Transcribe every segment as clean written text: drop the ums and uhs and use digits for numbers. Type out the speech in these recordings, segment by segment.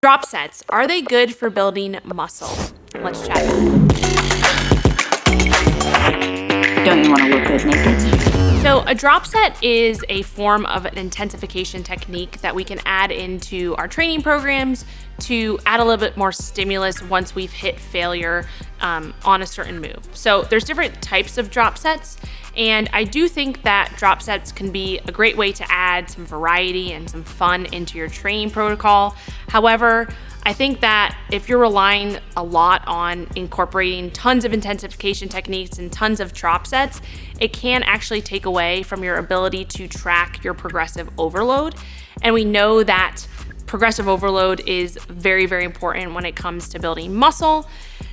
Drop sets, are they good for building muscle? Let's chat about it. Don't you want to look good naked? So a drop set is a form of an intensification technique that we can add into our training programs to add a little bit more stimulus once we've hit failure on a certain move. So there's different types of drop sets, and I do think that drop sets can be a great way to add some variety and some fun into your training protocol. However, I think that if you're relying a lot on incorporating tons of intensification techniques and tons of drop sets, it can actually take away from your ability to track your progressive overload. And we know that progressive overload is very, very important when it comes to building muscle.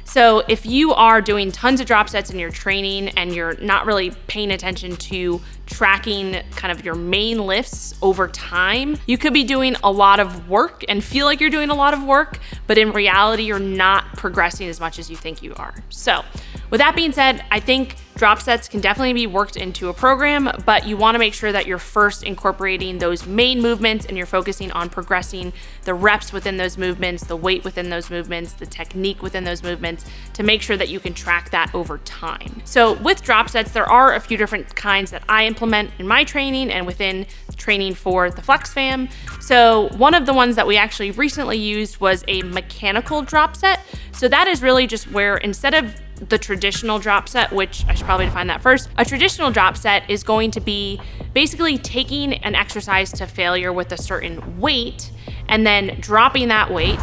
So if you are doing tons of drop sets in your training and you're not really paying attention to tracking kind of your main lifts over time, you could be doing a lot of work and feel like you're doing a lot of work, but in reality, you're not progressing as much as you think you are. So with that being said, I think drop sets can definitely be worked into a program, but you want to make sure that you're first incorporating those main movements and you're focusing on progressing the reps within those movements, the weight within those movements, the technique within those movements to make sure that you can track that over time. So with drop sets, there are a few different kinds that I implement in my training and within training for the FlexFam. So one of the ones that we actually recently used was a mechanical drop set. So that is really just where instead of the traditional drop set, which I should probably define that first. A traditional drop set is going to be basically taking an exercise to failure with a certain weight and then dropping that weight,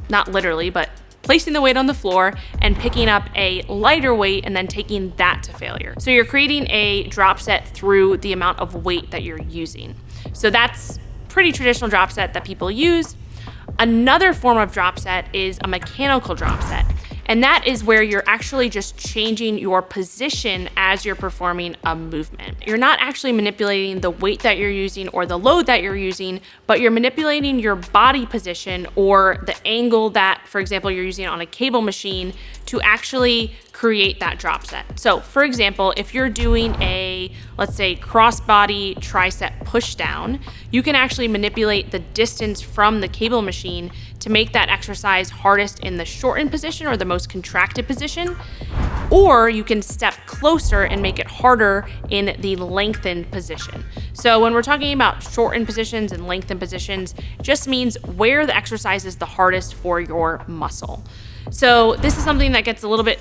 not literally, but placing the weight on the floor and picking up a lighter weight and then taking that to failure. So you're creating a drop set through the amount of weight that you're using. So that's pretty traditional drop set that people use. Another form of drop set is a mechanical drop set. And that is where you're actually just changing your position as you're performing a movement. You're not actually manipulating the weight that you're using or the load that you're using, but you're manipulating your body position or the angle that, for example, you're using on a cable machine to actually create that drop set. So for example, if you're doing a, let's say, crossbody tricep push down, you can actually manipulate the distance from the cable machine to make that exercise hardest in the shortened position or the most contracted position, or you can step closer and make it harder in the lengthened position. So when we're talking about shortened positions and lengthened positions, it just means where the exercise is the hardest for your muscle. So this is something that gets a little bit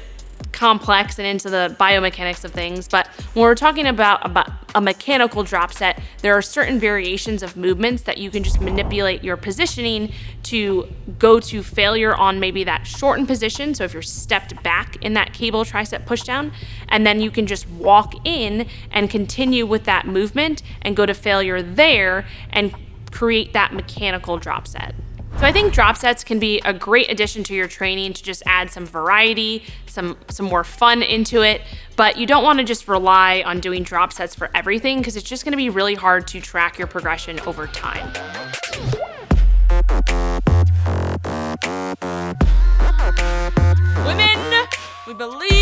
complex and into the biomechanics of things, but when we're talking about a mechanical drop set, there are certain variations of movements that you can just manipulate your positioning to go to failure on maybe that shortened position. So if you're stepped back in that cable tricep pushdown, and then you can just walk in and continue with that movement and go to failure there and create that mechanical drop set. So I think drop sets can be a great addition to your training to just add some variety, some more fun into it, but you don't want to just rely on doing drop sets for everything because it's just going to be really hard to track your progression over time. Women, we believe